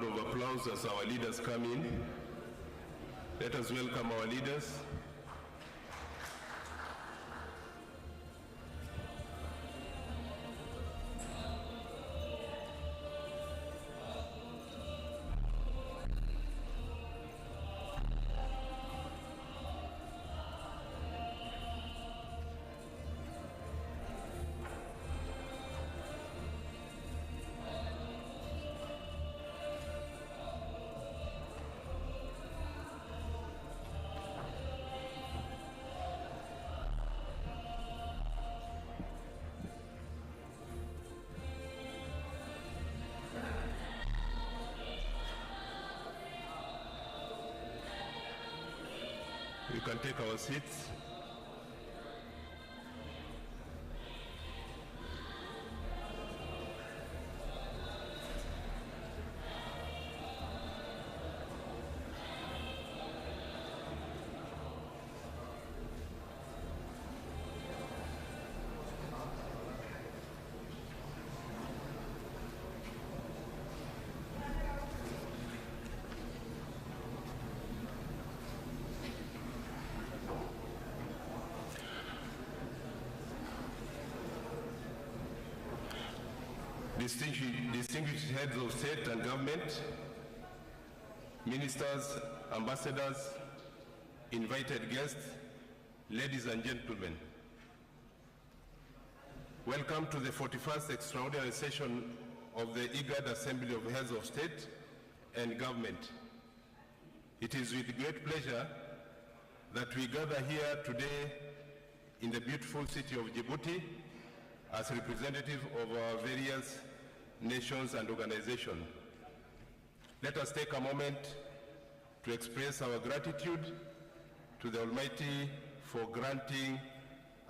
of applause as our leaders come in. Let us welcome our leaders. We can take our seats. Distinguished heads of state and government, ministers, ambassadors, invited guests, ladies and gentlemen. Welcome to the 41st extraordinary session of the IGAD Assembly of Heads of State and Government. It is with great pleasure that we gather here today in the beautiful city of Djibouti as representatives of our various nations and organizations. Let us take a moment to express our gratitude to the Almighty for granting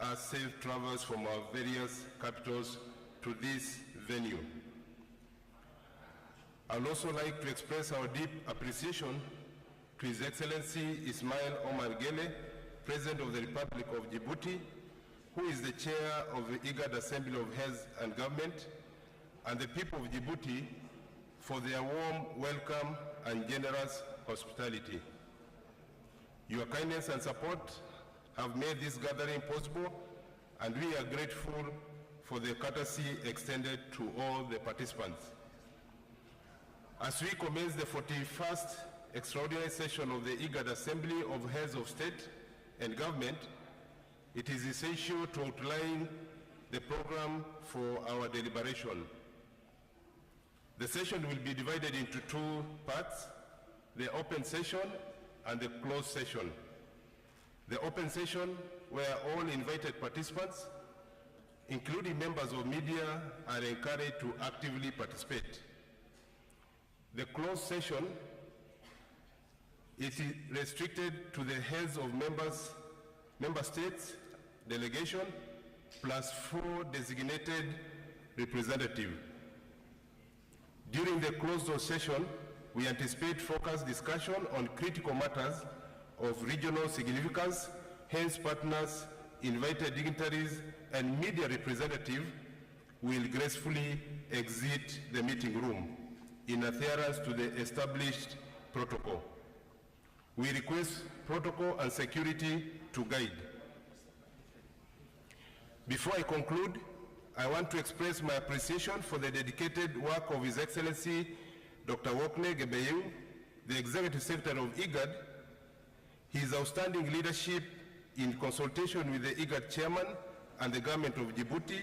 us safe travels from our various capitals to this venue. I would also like to express our deep appreciation to His Excellency Ismail Omar Gele, President of the Republic of Djibouti, who is the chair of the IGAD Assembly of Heads and Government, and the people of Djibouti for their warm welcome and generous hospitality. Your kindness and support have made this gathering possible, and we are grateful for the courtesy extended to all the participants. As we commence the 41st extraordinary session of the IGAD Assembly of Heads of State and Government, it is essential to outline the program for our deliberation. The session will be divided into two parts, the open session and the closed session. The open session, where all invited participants, including members of media, are encouraged to actively participate. The closed session is restricted to the heads of member states, delegation, plus 4 designated representatives. During the closed-door session, we anticipate focused discussion on critical matters of regional significance. Hence, partners, invited dignitaries, and media representatives will gracefully exit the meeting room in adherence to the established protocol. We request protocol and security to guide. Before I conclude, I want to express my appreciation for the dedicated work of His Excellency Dr. Wokne Gebeyehu, the Executive Secretary of IGAD, his outstanding leadership in consultation with the IGAD Chairman and the Government of Djibouti,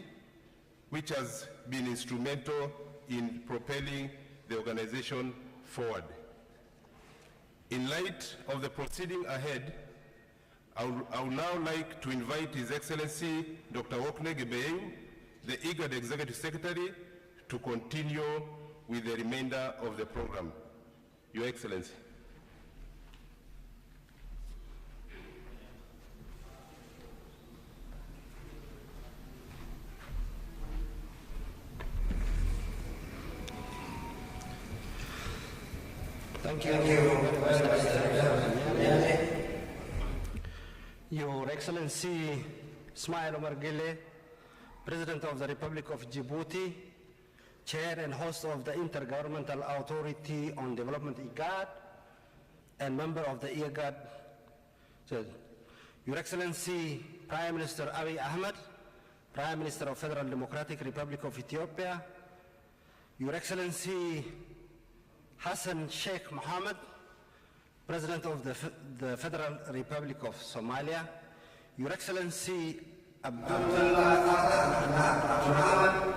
which has been instrumental in propelling the organization forward. In light of the proceeding ahead, I would now like to invite His Excellency Dr. Wokne Gebeyehu, the IGAD Executive Secretary, to continue with the remainder of the program. Your Excellency. Thank you very much. Your Excellency Ismail Omar Gele, President of the Republic of Djibouti, Chair and host of the Intergovernmental Authority on Development, IGAD, and member of the IGAD. So, Your Excellency, Prime Minister Abiy Ahmed, Prime Minister of Federal Democratic Republic of Ethiopia, Your Excellency Hassan Sheikh Mohammed, President of the Federal Republic of Somalia, Your Excellency Abdullah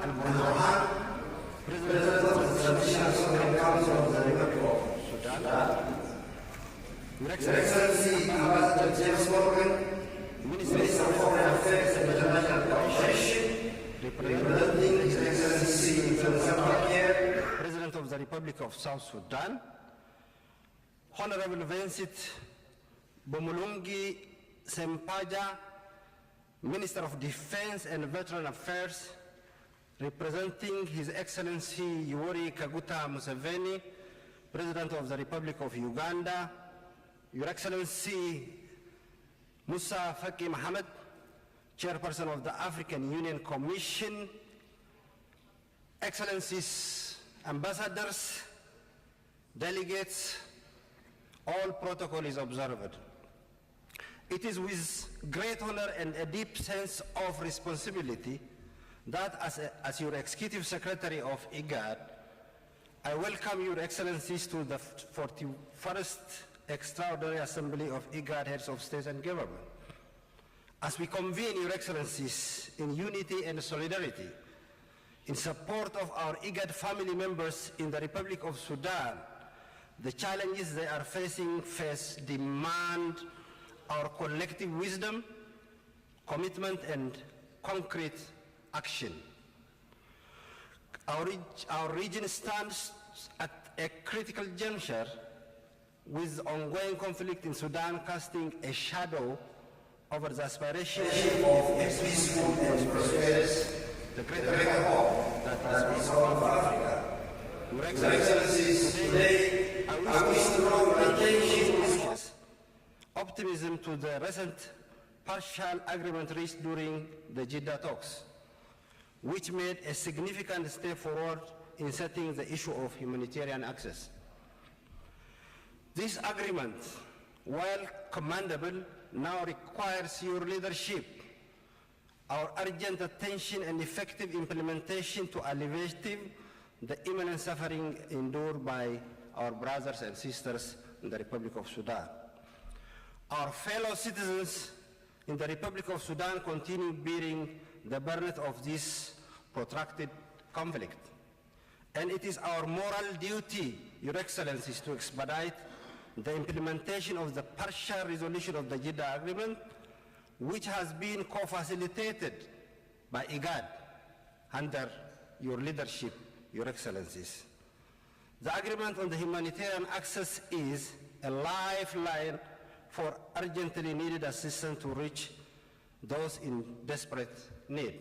Al-Burhan, President of the Transitional Sovereign Council of the Republic of Sudan, Your Excellency Ambassador James Morgan, Minister of Foreign Affairs and International Cooperation, representing His Excellency Salva Kiir, President of the Republic of South Sudan, Honorable Vincent Bomulungi Sempaja, Minister of Defense and Veteran Affairs, representing His Excellency Yoweri Kaguta Museveni, President of the Republic of Uganda, Your Excellency Musa Faki Mohammed, Chairperson of the African Union Commission, Excellencies, Ambassadors, delegates, all protocol is observed. It is with great honor and a deep sense of responsibility that as your Executive Secretary of IGAD, I welcome Your Excellencies to the 41st Extraordinary Assembly of IGAD Heads of State and Government. As we convene, Your Excellencies, in unity and solidarity, in support of our IGAD family members in the Republic of Sudan, the challenges they are facing demand our collective wisdom, commitment, and concrete action. Our region stands at a critical juncture with ongoing conflict in Sudan casting a shadow over the aspirations of a peaceful and prosperous, the greater hope that has been of Africa. Your Excellencies, today I wish to draw attention optimism to the recent partial agreement reached during the Jeddah talks, which made a significant step forward in setting the issue of humanitarian access. This agreement, while commendable, now requires your leadership, our urgent attention and effective implementation to alleviate the imminent suffering endured by our brothers and sisters in the Republic of Sudan. Our fellow citizens in the Republic of Sudan continue bearing the burden of this protracted conflict. And it is our moral duty, Your Excellencies, to expedite the implementation of the partial resolution of the Jeddah Agreement, which has been co-facilitated by IGAD under your leadership, Your Excellencies. The agreement on the humanitarian access is a lifeline for urgently needed assistance to reach those in desperate need.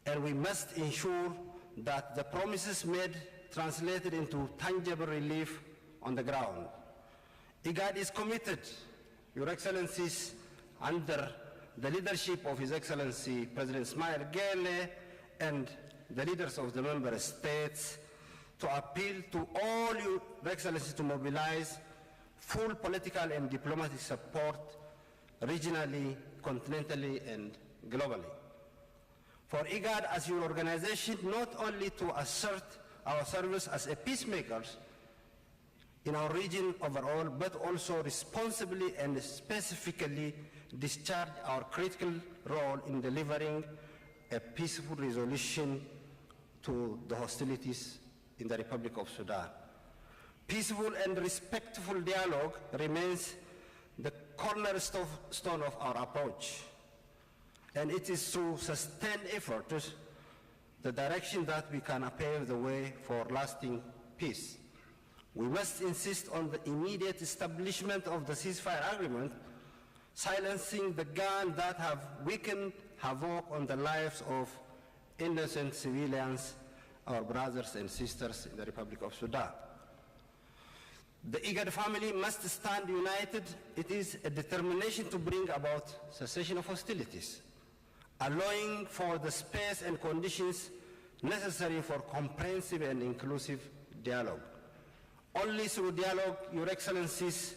And we must ensure that the promises made translated into tangible relief on the ground. IGAD is committed, Your Excellencies, under the leadership of His Excellency President Ismail Gele and the leaders of the member states, to appeal to all Your Excellencies to mobilize full political and diplomatic support regionally, continentally, and globally. For IGAD as your organization, not only to assert our service as a peacemakers in our region overall, but also responsibly and specifically discharge our critical role in delivering a peaceful resolution to the hostilities in the Republic of Sudan. Peaceful and respectful dialogue remains the cornerstone of our approach, and it is through sustained efforts the direction that we can pave the way for lasting peace. We must insist on the immediate establishment of the ceasefire agreement, silencing the guns that have weakened havoc on the lives of innocent civilians, our brothers and sisters in the Republic of Sudan. The IGAD family must stand united. It is a determination to bring about cessation of hostilities, allowing for the space and conditions necessary for comprehensive and inclusive dialogue. Only through dialogue, Your Excellencies,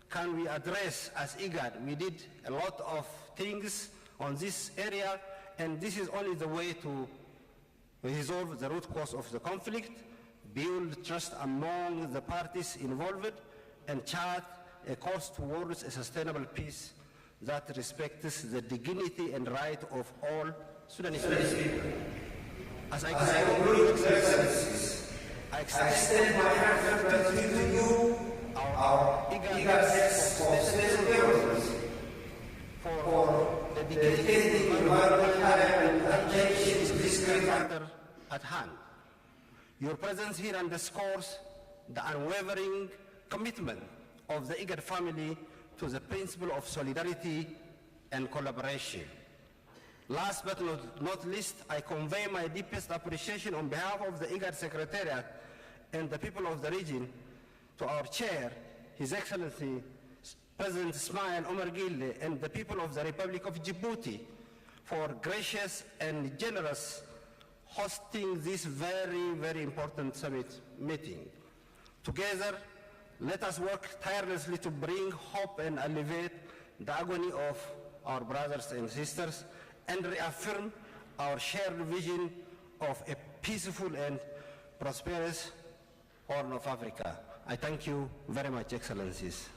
can we address, as IGAD, we did a lot of things on this area, and this is only the way to resolve the root cause of the conflict, build trust among the parties involved, and chart a course towards a sustainable peace that respects the dignity and right of all Sudanese people. As I conclude, Your Excellencies, I extend my heartfelt gratitude to you, our IGAD members, for dedicating environmental and attention to this great matter at hand. Your presence here underscores the unwavering commitment of the IGAD family to the principle of solidarity and collaboration. Last but not least, I convey my deepest appreciation on behalf of the IGAD Secretariat and the people of the region to our chair, His Excellency President Ismail Omar Gille, and the people of the Republic of Djibouti for gracious and generous hosting this very, very important summit meeting. Together, let us work tirelessly to bring hope and alleviate the agony of our brothers and sisters and reaffirm our shared vision of a peaceful and prosperous Horn of Africa. I thank you very much, Excellencies.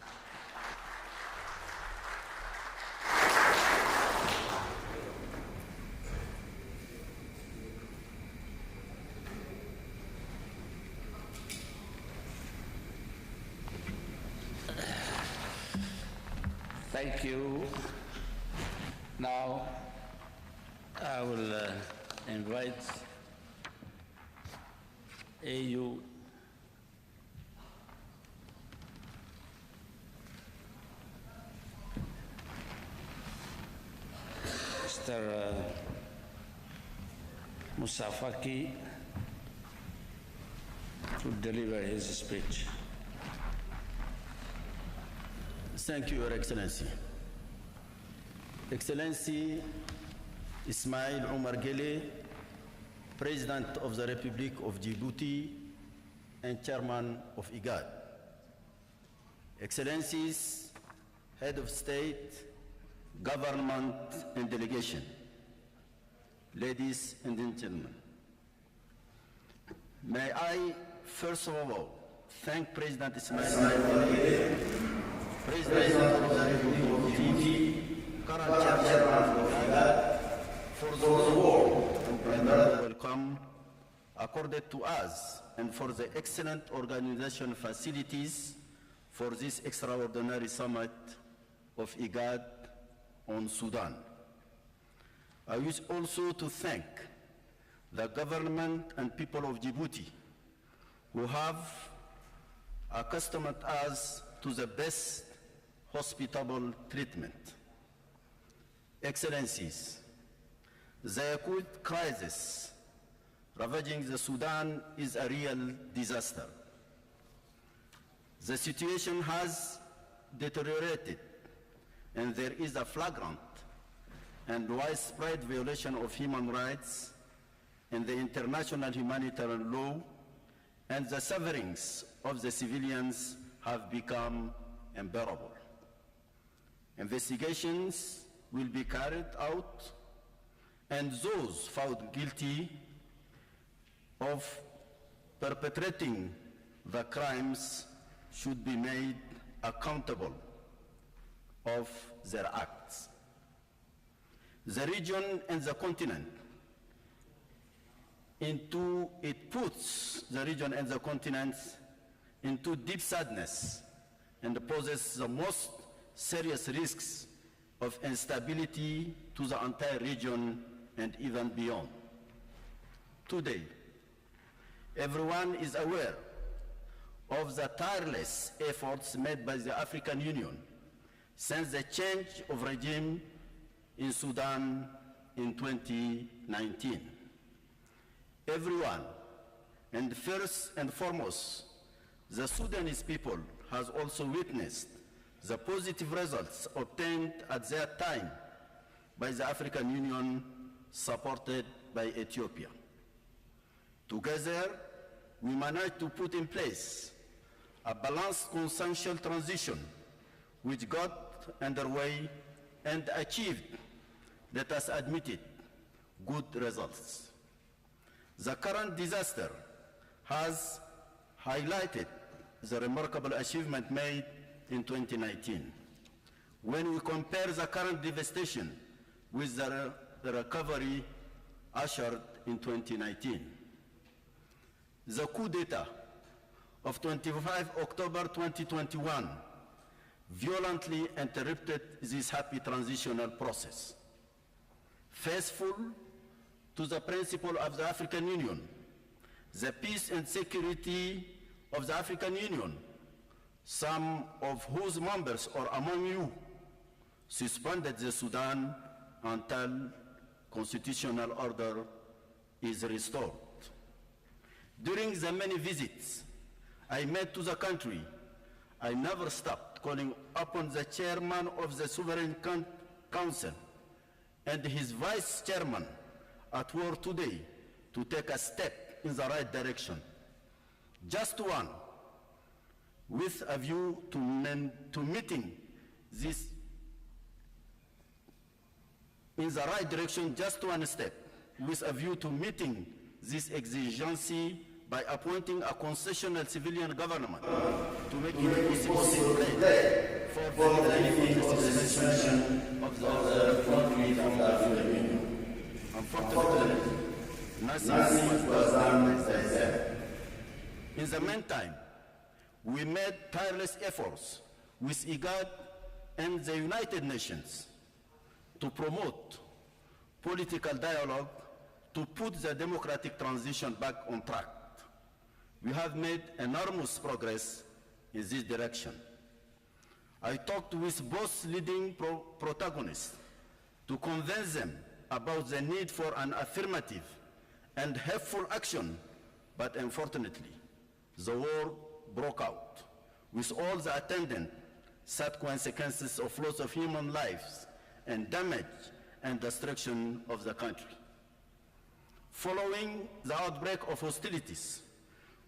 Thank you. Now, I will invite AU Mr. Musafaki to deliver his speech. Thank you, Your Excellency. Excellency Ismail Omar Gelle, President of the Republic of Djibouti and Chairman of IGAD. Excellencies, Head of State, Government and Delegation, ladies and gentlemen, may I first of all thank President Ismail Omar Gelle, President of the Republic of Djibouti, current Chairman of IGAD, for the warm and welcome accorded to us and for the excellent organization facilities for this extraordinary summit of IGAD on Sudan. I wish also to thank the government and people of Djibouti who have accustomed us to the best hospitable treatment. Excellencies, the acute crisis ravaging the Sudan is a real disaster. The situation has deteriorated and there is a flagrant and widespread violation of human rights and the international humanitarian law, and the sufferings of the civilians have become unbearable. Investigations will be carried out, and those found guilty of perpetrating the crimes should be made accountable of their acts. The region and the continent it puts the region and the continent into deep sadness and poses the most serious risks of instability to the entire region and even beyond. Today, everyone is aware of the tireless efforts made by the African Union since the change of regime in Sudan in 2019. Everyone, and first and foremost, the Sudanese people has also witnessed the positive results obtained at that time by the African Union, supported by Ethiopia. Together, we managed to put in place a balanced consensual transition which got underway and achieved, let us admit it, good results. The current disaster has highlighted the remarkable achievement made in 2019. When we compare the current devastation with the recovery ushered in 2019. The coup d'etat of 25 October 2021 violently interrupted this happy transitional process. Faithful to the principle of the African Union, the peace and security of the African Union, some of whose members are among you, suspended the Sudan until constitutional order is restored. During the many visits I made to the country, I never stopped calling upon the chairman of the Sovereign Council and his vice chairman at war today to take a step in the right direction. Just one, with a view to meeting this in the right direction, just one step, with a view to meeting this exigency by appointing a concessional civilian government to make it possible for the benefit of the suspension of the conflict of the African Union. Unfortunately, nothing was done as I said. In the meantime, we made tireless efforts with IGAD and the United Nations to promote political dialogue to put the democratic transition back on track. We have made enormous progress in this direction. I talked with both leading protagonists to convince them about the need for an affirmative and helpful action, but unfortunately, the war broke out with all the attendant sad consequences of loss of human lives and damage and destruction of the country. Following the outbreak of hostilities,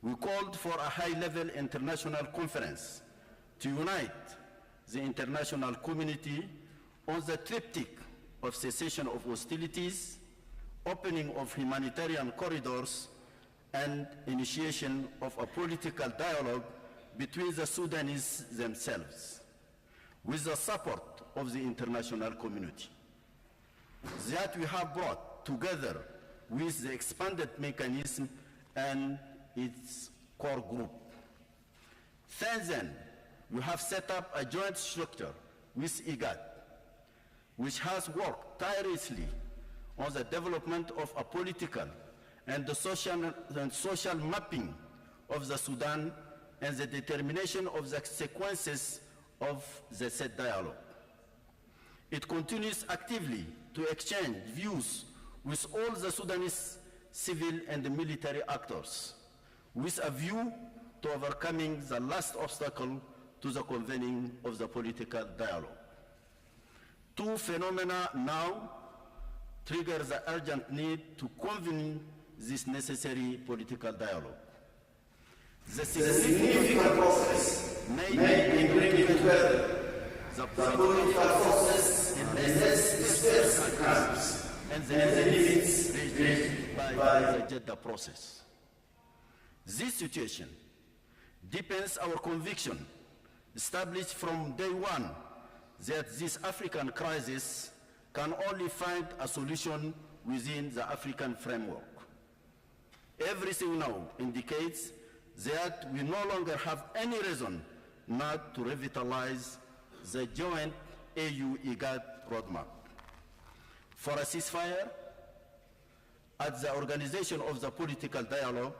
we called for a high-level international conference to unite the international community on the triptych of cessation of hostilities, opening of humanitarian corridors, and initiation of a political dialogue between the Sudanese themselves, with the support of the international community. That we have brought together with the expanded mechanism and its core group. Since then, we have set up a joint structure with IGAD, which has worked tirelessly on the development of a political and the social mapping of the Sudan and the determination of the sequences of the said dialogue. It continues actively to exchange views with all the Sudanese civil and military actors, with a view to overcoming the last obstacle to the convening of the political dialogue. Two phenomena now trigger the urgent need to convene this necessary political dialogue. The significant process made in bringing together the political forces in less dispersed countries and the benefits reached by the Jeddah process. This situation deepens our conviction, established from day one, that this African crisis can only find a solution within the African framework. Everything now indicates that we no longer have any reason not to revitalize the joint AU-IGAD roadmap for a ceasefire at the organization of the political dialogue,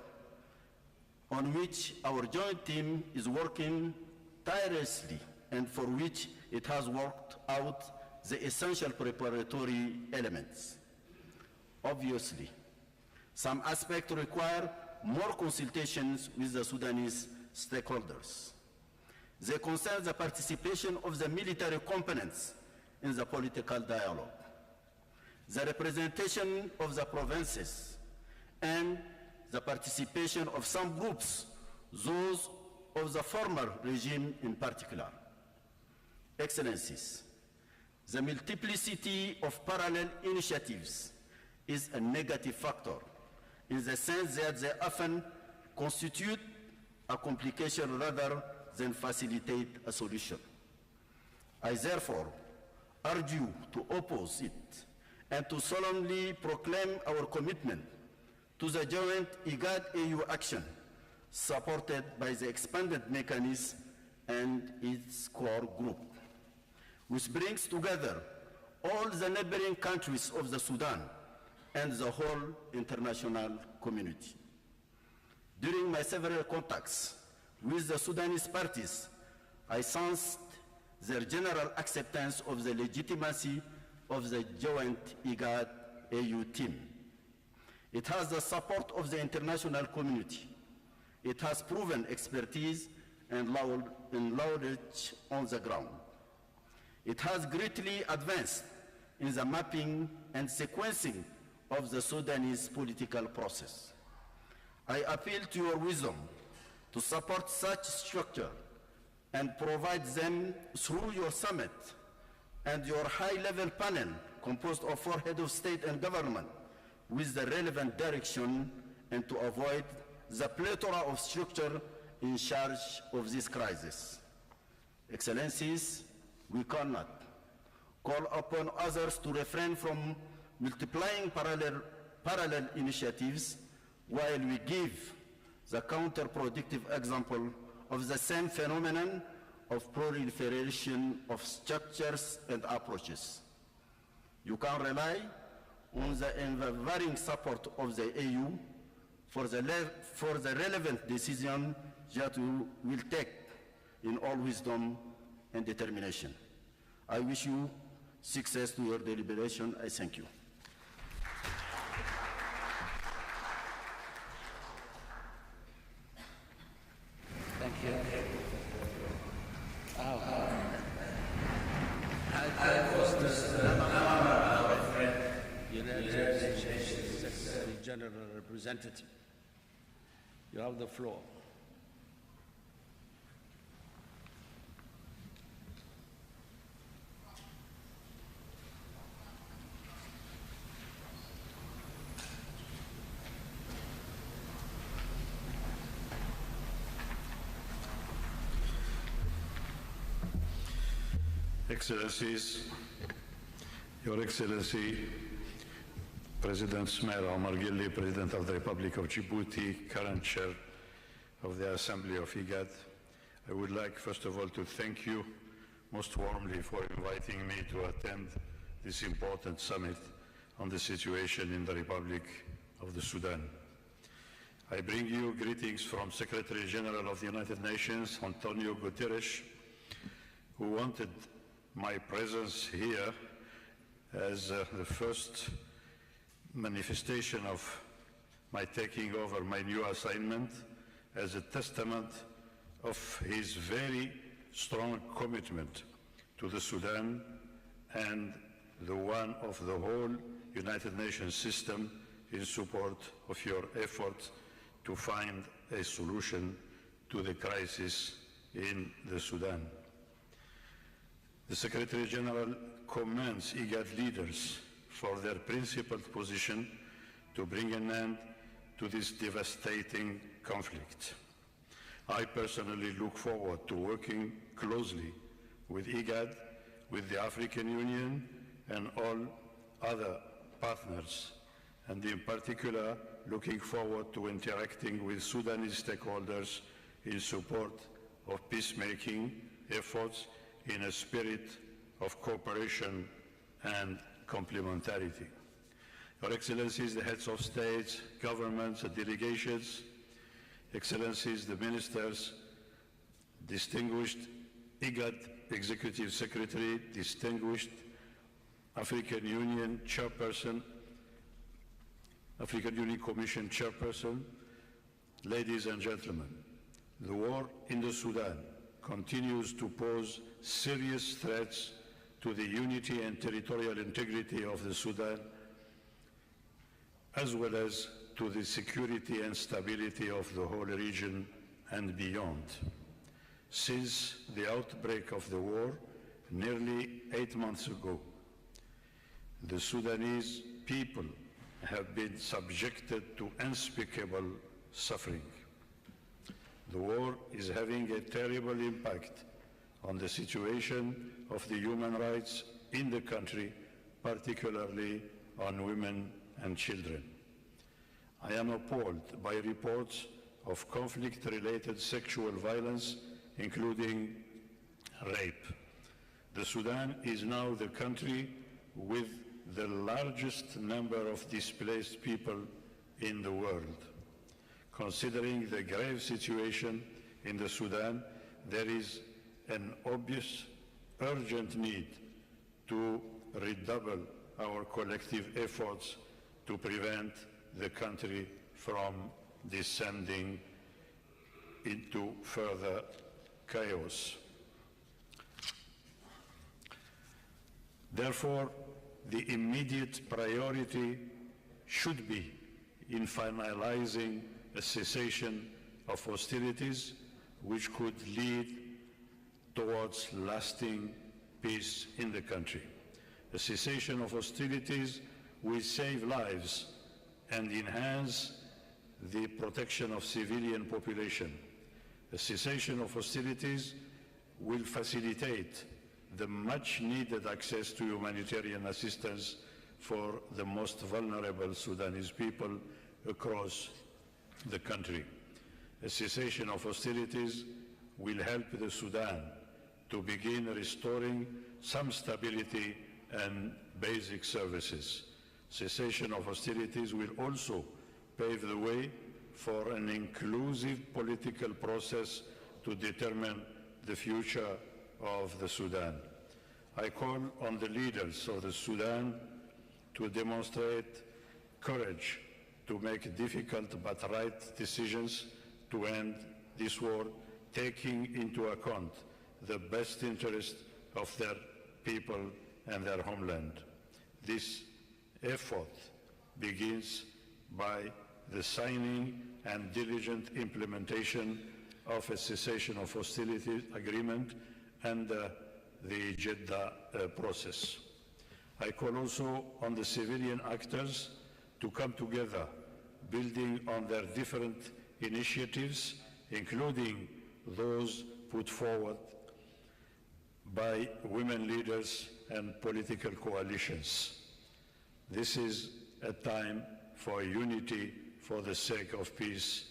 on which our joint team is working tirelessly and for which it has worked out the essential preparatory elements. Obviously, some aspects require more consultations with the Sudanese stakeholders. They concern the participation of the military components in the political dialogue, the representation of the provinces, and the participation of some groups, those of the former regime in particular. Excellencies, the multiplicity of parallel initiatives is a negative factor in the sense that they often constitute a complication rather than facilitate a solution. I therefore urge you to oppose it and to solemnly proclaim our commitment to the joint IGAD-AU action supported by the expanded mechanism and its core group, which brings together all the neighboring countries of the Sudan and the whole international community. During my several contacts with the Sudanese parties, I sensed their general acceptance of the legitimacy of the joint IGAD-AU team. It has the support of the international community. It has proven expertise and knowledge on the ground. It has greatly advanced in the mapping and sequencing of the Sudanese political process. I appeal to your wisdom to support such structure and provide them through your summit and your high-level panel composed of 4 heads of state and government with the relevant direction, and to avoid the plethora of structure in charge of this crisis. Excellencies, we cannot call upon others to refrain from multiplying parallel initiatives while we give the counterproductive example of the same phenomenon of proliferation of structures and approaches. You can rely on the unwavering support of the AU for the relevant decision that we will take in all wisdom and determination. I wish you success to your deliberation. I thank you. Thank you. United Nations Secretary General Representative, you have the floor. Excellencies, Your Excellency, President Smer Omar Gili, President of the Republic of Djibouti, current Chair of the Assembly of IGAD, I would like first of all to thank you most warmly for inviting me to attend this important summit on the situation in the Republic of the Sudan. I bring you greetings from Secretary General of the United Nations, Antonio Guterres, who wanted my presence here as the first manifestation of my taking over my new assignment as a testament of his very strong commitment to the Sudan and the one of the whole United Nations system in support of your effort to find a solution to the crisis in the Sudan. The Secretary General commends IGAD leaders for their principled position to bring an end to this devastating conflict. I personally look forward to working closely with IGAD, with the African Union and all other partners, and in particular looking forward to interacting with Sudanese stakeholders in support of peacemaking efforts in a spirit of cooperation and complementarity. Your Excellencies, the heads of states, governments, and delegations, Excellencies, the ministers, distinguished IGAD Executive Secretary, distinguished African Union Chairperson, African Union Commission Chairperson, ladies and gentlemen, the war in the Sudan continues to pose serious threats to the unity and territorial integrity of the Sudan, as well as to the security and stability of the whole region and beyond. Since the outbreak of the war, nearly 8 months ago, the Sudanese people have been subjected to unspeakable suffering. The war is having a terrible impact on the situation of the human rights in the country, particularly on women and children. I am appalled by reports of conflict-related sexual violence, including rape. The Sudan is now the country with the largest number of displaced people in the world. Considering the grave situation in the Sudan, there is an obvious, urgent need to redouble our collective efforts to prevent the country from descending into further chaos. Therefore, the immediate priority should be in finalizing a cessation of hostilities which could lead towards lasting peace in the country. A cessation of hostilities will save lives and enhance the protection of civilian population. A cessation of hostilities will facilitate the much-needed access to humanitarian assistance for the most vulnerable Sudanese people across the country. A cessation of hostilities will help the Sudan to begin restoring some stability and basic services. Cessation of hostilities will also pave the way for an inclusive political process to determine the future of the Sudan. I call on the leaders of the Sudan to demonstrate courage to make difficult but right decisions to end this war, taking into account the best interest of their people and their homeland. This effort begins by the signing and diligent implementation of a cessation of hostilities agreement and the Jeddah process. I call also on the civilian actors to come together, building on their different initiatives, including those put forward by women leaders and political coalitions. This is a time for unity for the sake of peace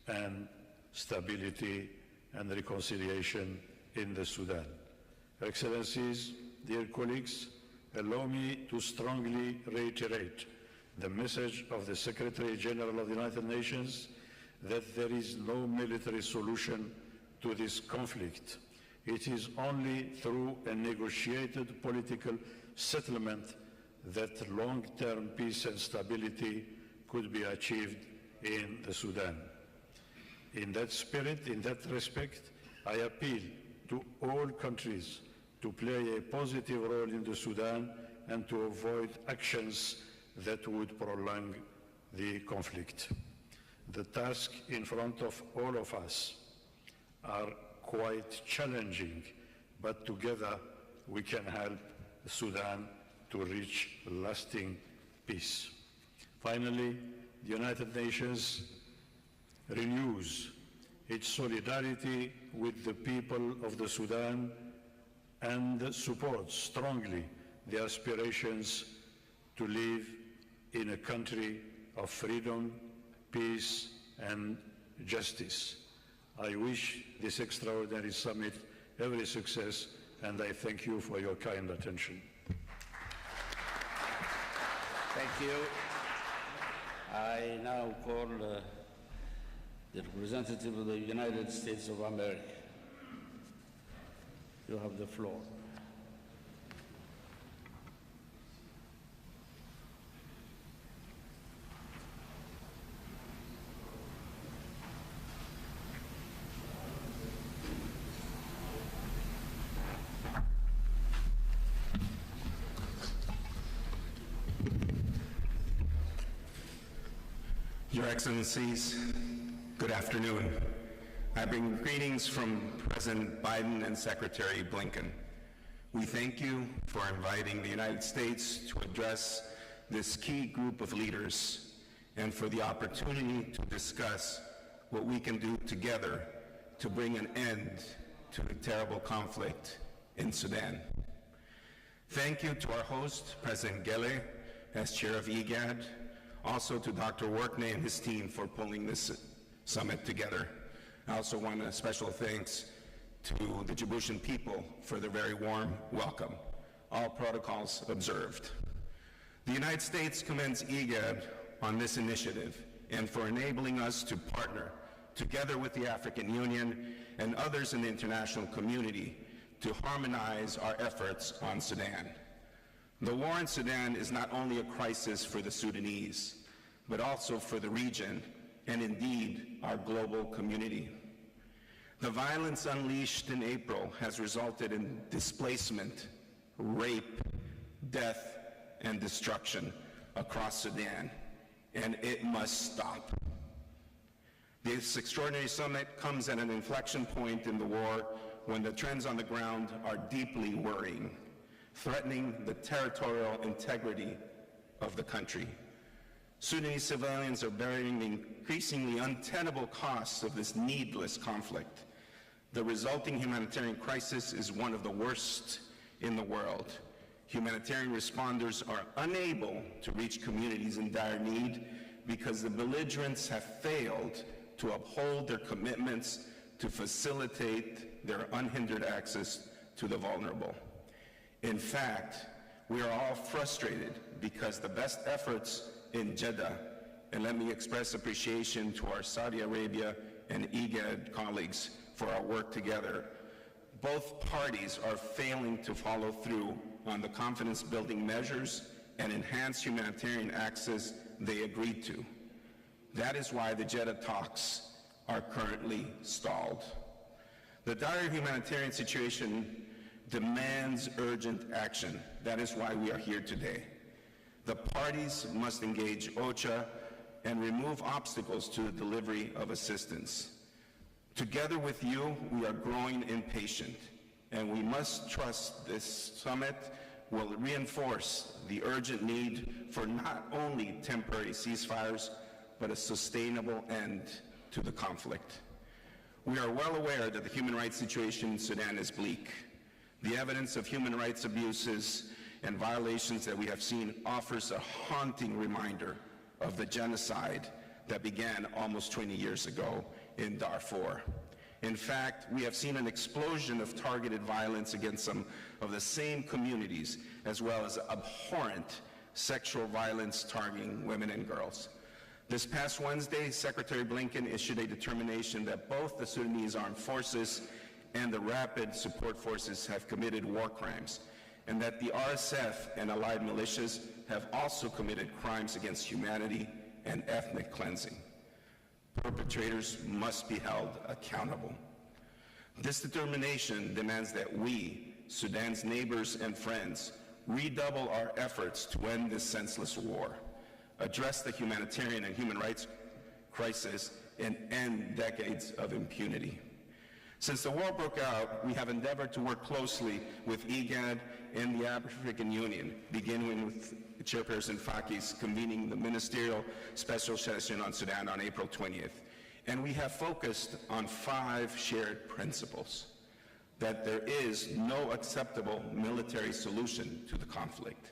and stability and reconciliation in the Sudan. Excellencies, dear colleagues, allow me to strongly reiterate the message of the Secretary General of the United Nations that there is no military solution to this conflict. It is only through a negotiated political settlement that long-term peace and stability could be achieved in the Sudan. In that spirit, in that respect, I appeal to all countries to play a positive role in the Sudan and to avoid actions that would prolong the conflict. The task in front of all of us are quite challenging, but together we can help Sudan to reach lasting peace. Finally, the United Nations renews its solidarity with the people of the Sudan and supports strongly the aspirations to live in a country of freedom, peace, and justice. I wish this extraordinary summit every success, and I thank you for your kind attention. Thank you. I now call the representative of the United States of America. You have the floor. Your Excellencies, good afternoon. I bring greetings from President Biden and Secretary Blinken. We thank you for inviting the United States to address this key group of leaders and for the opportunity to discuss what we can do together to bring an end to the terrible conflict in Sudan. Thank you to our host, President Gele, as chair of IGAD, also to Dr. Workney and his team for pulling this summit together. I also want a special thanks to the Djiboutian people for their very warm welcome. All protocols observed. The United States commends IGAD on this initiative and for enabling us to partner together with the African Union and others in the international community to harmonize our efforts on Sudan. The war in Sudan is not only a crisis for the Sudanese, but also for the region and indeed our global community. The violence unleashed in April has resulted in displacement, rape, death, and destruction across Sudan, and it must stop. This extraordinary summit comes at an inflection point in the war when the trends on the ground are deeply worrying, threatening the territorial integrity of the country. Sudanese civilians are bearing the increasingly untenable costs of this needless conflict. The resulting humanitarian crisis is one of the worst in the world. Humanitarian responders are unable to reach communities in dire need because the belligerents have failed to uphold their commitments to facilitate their unhindered access to the vulnerable. In fact, we are all frustrated because the best efforts in Jeddah, and let me express appreciation to our Saudi Arabia and IGAD colleagues for our work together. Both parties are failing to follow through on the confidence-building measures and enhance humanitarian access they agreed to. That is why the Jeddah talks are currently stalled. The dire humanitarian situation demands urgent action. That is why we are here today. The parties must engage OCHA and remove obstacles to the delivery of assistance. Together with you, we are growing impatient, and we must trust this summit will reinforce the urgent need for not only temporary ceasefires, but a sustainable end to the conflict. We are well aware that the human rights situation in Sudan is bleak. The evidence of human rights abuses and violations that we have seen offers a haunting reminder of the genocide that began almost 20 years ago in Darfur. In fact, we have seen an explosion of targeted violence against some of the same communities, as well as abhorrent sexual violence targeting women and girls. This past Wednesday, Secretary Blinken issued a determination that both the Sudanese Armed Forces and the Rapid Support Forces have committed war crimes, and that the RSF and allied militias have also committed crimes against humanity and ethnic cleansing. Perpetrators must be held accountable. This determination demands that we, Sudan's neighbors and friends, redouble our efforts to end this senseless war, address the humanitarian and human rights crisis, and end decades of impunity. Since the war broke out, we have endeavored to work closely with IGAD and the African Union, beginning with Chairperson Faki's convening the Ministerial Special Session on Sudan on April 20th. And we have focused on 5 shared principles: that there is no acceptable military solution to the conflict,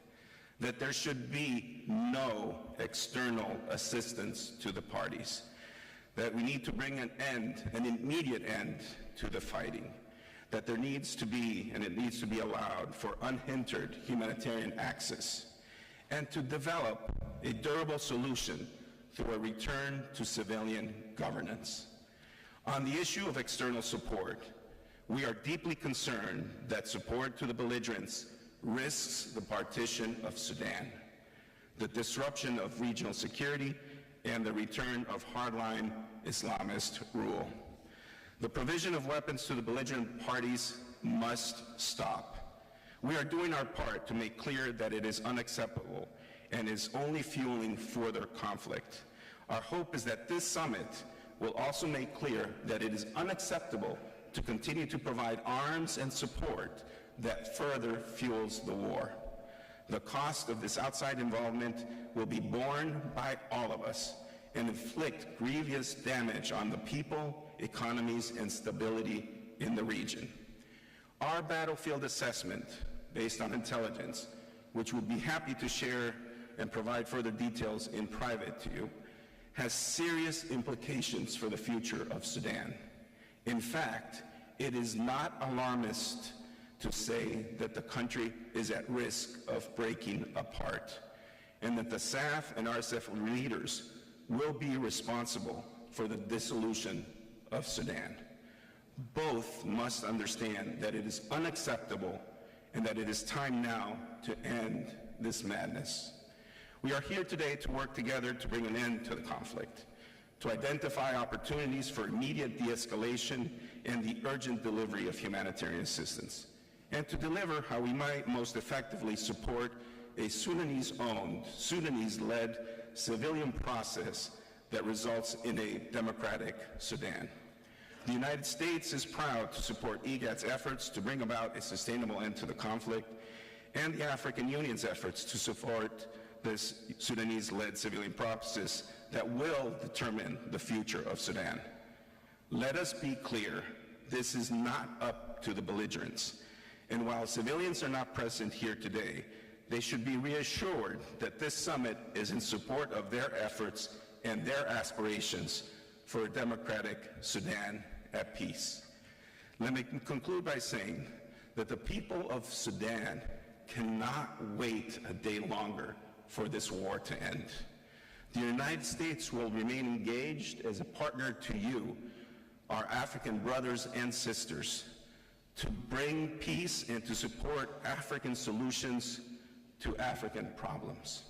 that there should be no external assistance to the parties, that we need to bring an immediate end to the fighting, that there needs to be, and it needs to be allowed for unhindered humanitarian access, and to develop a durable solution through a return to civilian governance. On the issue of external support, we are deeply concerned that support to the belligerents risks the partition of Sudan, the disruption of regional security, and the return of hardline Islamist rule. The provision of weapons to the belligerent parties must stop. We are doing our part to make clear that it is unacceptable and is only fueling further conflict. Our hope is that this summit will also make clear that it is unacceptable to continue to provide arms and support that further fuels the war. The cost of this outside involvement will be borne by all of us and inflict grievous damage on the people, economies, and stability in the region. Our battlefield assessment, based on intelligence, which we'll be happy to share and provide further details in private to you, has serious implications for the future of Sudan. In fact, it is not alarmist to say that the country is at risk of breaking apart, and that the SAF and RSF leaders will be responsible for the dissolution of Sudan. Both must understand that it is unacceptable and that it is time now to end this madness. We are here today to work together to bring an end to the conflict, to identify opportunities for immediate de-escalation and the urgent delivery of humanitarian assistance, and to deliver how we might most effectively support a Sudanese-owned, Sudanese-led civilian process that results in a democratic Sudan. The United States is proud to support IGAD's efforts to bring about a sustainable end to the conflict and the African Union's efforts to support this Sudanese-led civilian process that will determine the future of Sudan. Let us be clear, this is not up to the belligerents. And while civilians are not present here today, they should be reassured that this summit is in support of their efforts and their aspirations for a democratic Sudan at peace. Let me conclude by saying that the people of Sudan cannot wait a day longer for this war to end. The United States will remain engaged as a partner to you, our African brothers and sisters, to bring peace and to support African solutions to African problems.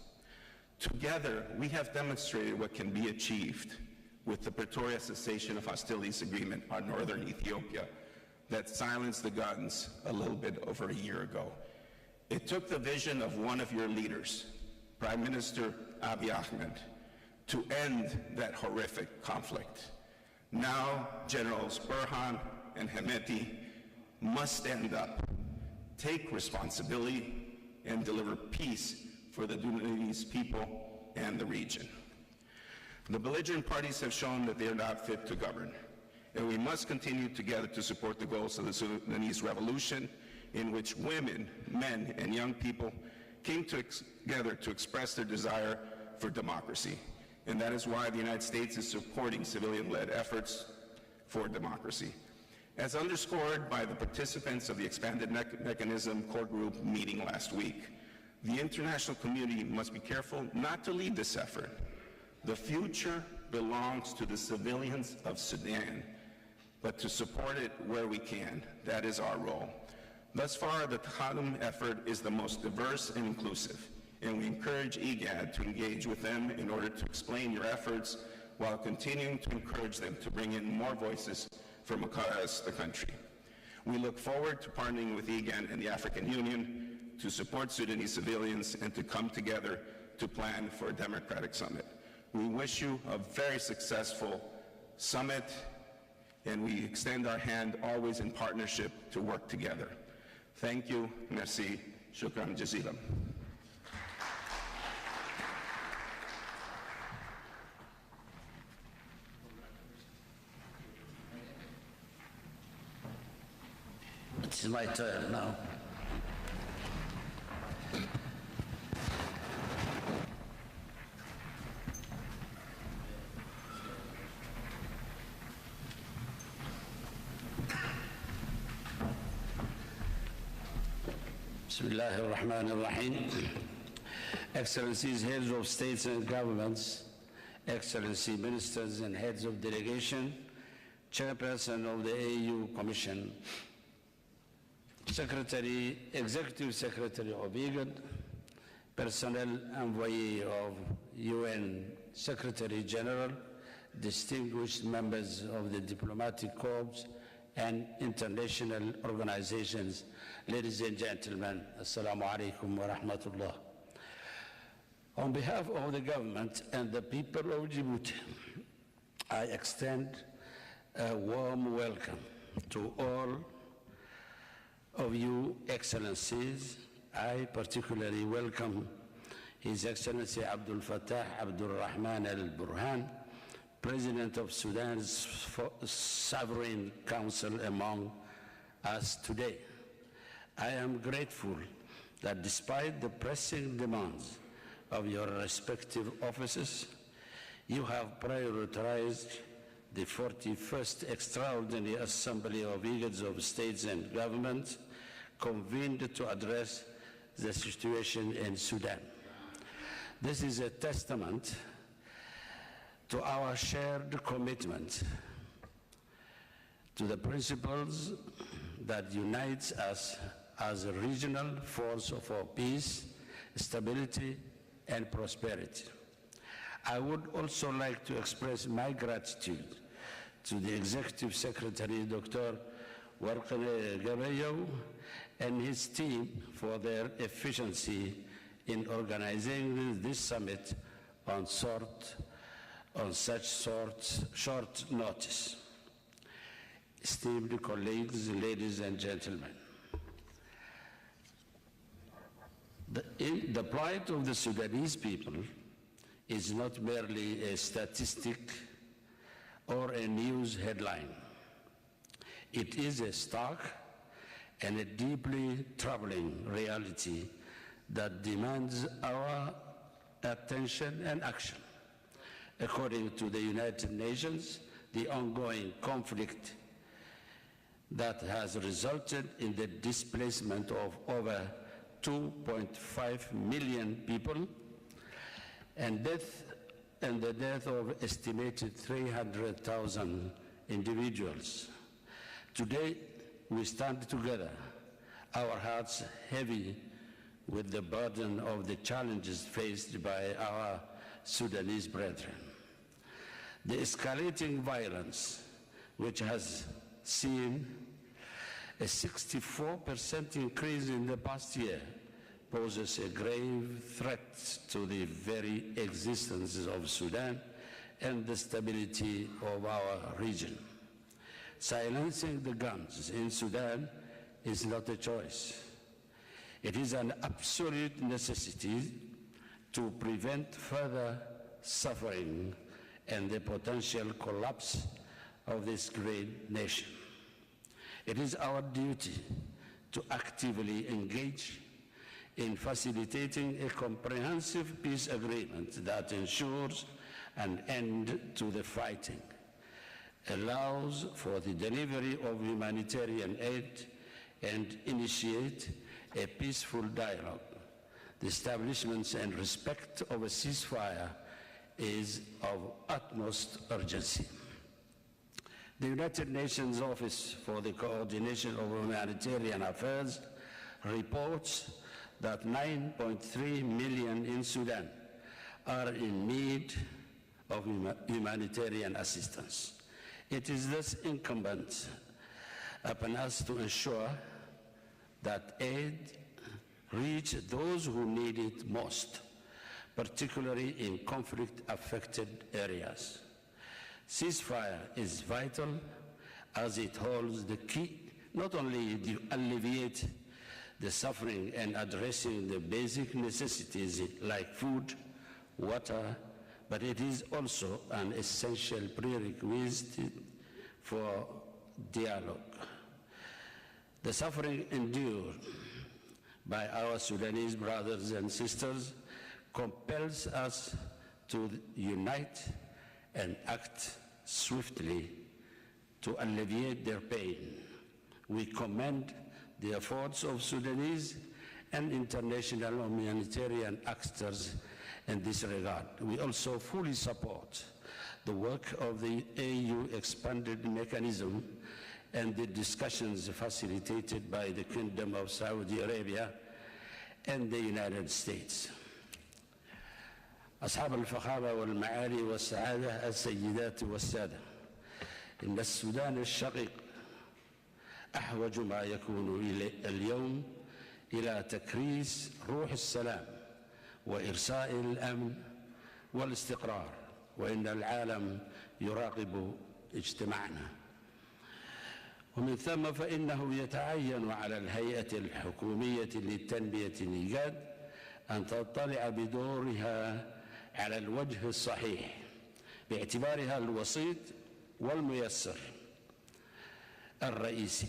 Together, we have demonstrated what can be achieved with the Pretoria Cessation of Hostilities Agreement on northern Ethiopia that silenced the guns a little bit over a year ago. It took the vision of one of your leaders, Prime Minister Abiy Ahmed, to end that horrific conflict. Now, Generals Burhan and Hemeti must stand up, take responsibility, and deliver peace for the Sudanese people and the region. The belligerent parties have shown that they are not fit to govern, and we must continue together to support the goals of the Sudanese revolution, in which women, men, and young people came together to express their desire for democracy. And that is why the United States is supporting civilian-led efforts for democracy. As underscored by the participants of the Expanded Mechanism Core Group meeting last week, the international community must be careful not to lead this effort. The future belongs to the civilians of Sudan, but to support it where we can. That is our role. Thus far, the Takhaddum effort is the most diverse and inclusive, and we encourage IGAD to engage with them in order to explain your efforts while continuing to encourage them to bring in more voices from across the country. We look forward to partnering with IGAD and the African Union to support Sudanese civilians and to come together to plan for a democratic summit. We wish you a very successful summit, and we extend our hand always in partnership to work together. Thank you. Merci. Shukran jazilan. It's my turn now. Bismillah ar-Rahman ar-Rahim. Excellencies, heads of states and governments, Excellency ministers and heads of delegation, Chairperson of the AU Commission, Executive Secretary of IGAD, Personnel Envoy of UN Secretary General, distinguished members of the diplomatic corps and international organizations, ladies and gentlemen, Assalamu alaikum wa rahmatullah. On behalf of the government and the people of Djibouti, I extend a warm welcome to all of you excellencies. I particularly welcome His Excellency Abdul Fattah Abdul Rahman al-Burhan, President of Sudan's Sovereign Council, among us today. I am grateful that despite the pressing demands of your respective offices, you have prioritized the 41st Extraordinary Assembly of IGADs of States and Governments convened to address the situation in Sudan. This is a testament to our shared commitment to the principles that unites us as a regional force for peace, stability, and prosperity. I would also like to express my gratitude to the Executive Secretary, Dr. Warqane Gabayo, and his team for their efficiency in organizing this summit on such short notice. Esteemed colleagues, ladies and gentlemen, the plight of the Sudanese people is not merely a statistic or a news headline. It is a stark and a deeply troubling reality that demands our attention and action. According to the United Nations, the ongoing conflict that has resulted in the displacement of over 2.5 million people and the death of estimated 300,000 individuals. Today, we stand together, our hearts heavy with the burden of the challenges faced by our Sudanese brethren. The escalating violence, which has seen a 64% increase in the past year, poses a grave threat to the very existence of Sudan and the stability of our region. Silencing the guns in Sudan is not a choice. It is an absolute necessity to prevent further suffering and the potential collapse of this great nation. It is our duty to actively engage in facilitating a comprehensive peace agreement that ensures an end to the fighting, allows for the delivery of humanitarian aid, and initiate a peaceful dialogue. The establishment and respect of a ceasefire is of utmost urgency. The United Nations Office for the Coordination of Humanitarian Affairs reports that 9.3 million in Sudan are in need of humanitarian assistance. It is thus incumbent upon us to ensure that aid reach those who need it most, particularly in conflict-affected areas. Ceasefire is vital as it holds the key not only to alleviate the suffering and addressing the basic necessities like food, water, but it is also an essential prerequisite for dialogue. The suffering endured by our Sudanese brothers and sisters compels us to unite and act swiftly to alleviate their pain. We commend the efforts of Sudanese and international humanitarian actors in this regard. We also fully support the work of the AU expanded mechanism and the discussions facilitated by the Kingdom of Saudi Arabia and the United States. أصحاب الفخامة والمعالي والسعادة السيدات والسادة، إن السودان الشقيق أحوج ما يكون اليوم إلى تكريس روح السلام وإرساء الأمن والاستقرار، وإن العالم يراقب اجتماعنا. ومن ثم فإنه يتعين على الهيئة الحكومية للتنمية IGAD أن تطلع بدورها على الوجه الصحيح باعتبارها الوسيط والميسر الرئيسي،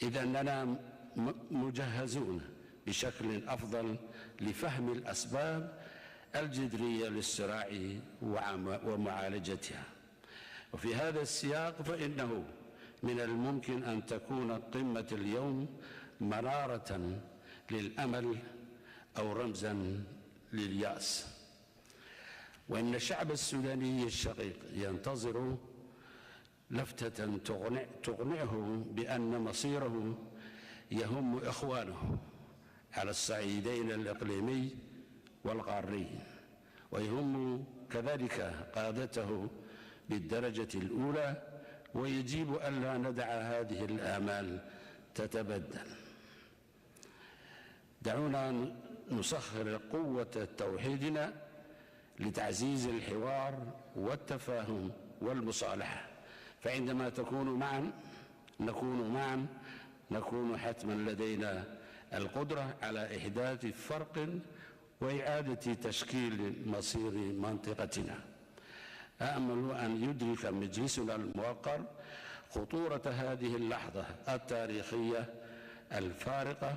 إذ أننا مجهزون بشكل أفضل لفهم الأسباب الجذرية للصراع ومعالجتها. وفي هذا السياق فإنه من الممكن أن تكون قمة اليوم منارة للأمل أو رمزاً لليأس، وإن الشعب السوداني الشقيق ينتظر لفتة تقنعه بأن مصيره يهم إخوانه على الصعيدين الإقليمي والقاري، ويهم كذلك قادته بالدرجة الأولى، ويجب ألا ندع هذه الآمال تتبدل. دعونا نسخر قوة توحيدنا لتعزيز الحوار والتفاهم والمصالحة، فعندما نكون معا نكون حتما لدينا القدرة على إحداث فرق وإعادة تشكيل مصير منطقتنا. أأمل أن يدرك مجلسنا الموقر خطورة هذه اللحظة التاريخية الفارقة،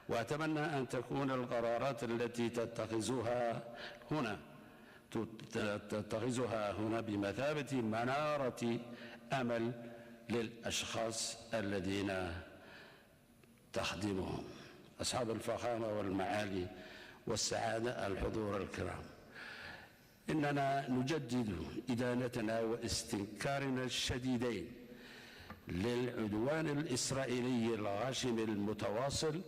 وأتمنى أن تكون القرارات التي تتخذها هنا بمثابة منارة أمل للأشخاص الذين تخدمهم. أصحاب الفخامة والمعالي والسعادة، الحضور الكرام، إننا نجدد إدانتنا واستنكارنا الشديدين للعدوان الإسرائيلي الغاشم المتواصل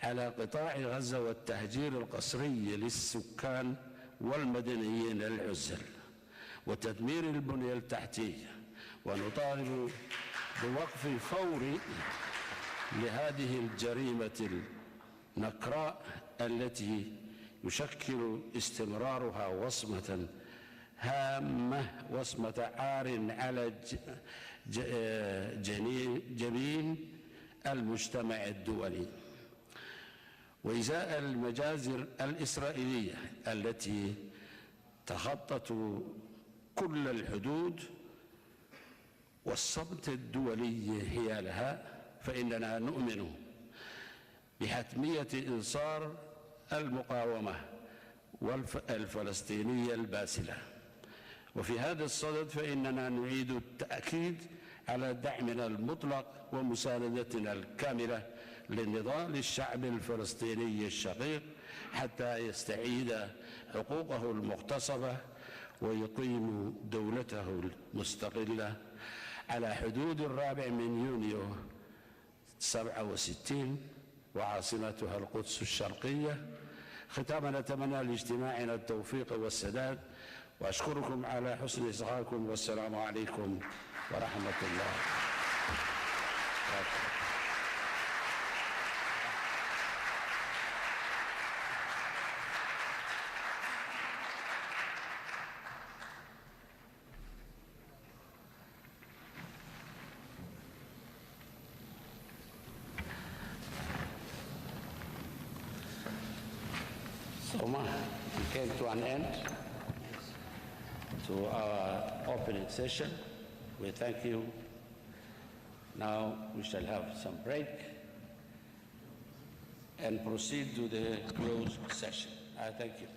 على قطاع غزة والتهجير القسري للسكان والمدنيين العزل وتدمير البنية التحتية، ونطالب بوقف فوري لهذه الجريمة النكراء التي يشكل استمرارها وصمة هامة، وصمة عار على جبين المجتمع الدولي، وإزاء المجازر الإسرائيلية التي تخطت كل الحدود والصمت الدولي حيالها، فإننا نؤمن بحتمية إنصار المقاومة الفلسطينية الباسلة. وفي هذا الصدد فإننا نعيد التأكيد على دعمنا المطلق ومساندتنا الكاملة للنضال الشعب الفلسطيني الشقيق حتى يستعيد حقوقه المغتصبة ويقيم دولته المستقلة على حدود 4 يونيو 67 وعاصمتها القدس الشرقية. ختاما نتمنى لاجتماعنا التوفيق والسداد، وأشكركم على حسن إصغائكم، والسلام عليكم ورحمة الله. So we came to an end to our opening session. We thank you. Now we shall have some break and proceed to the closed session. I thank you.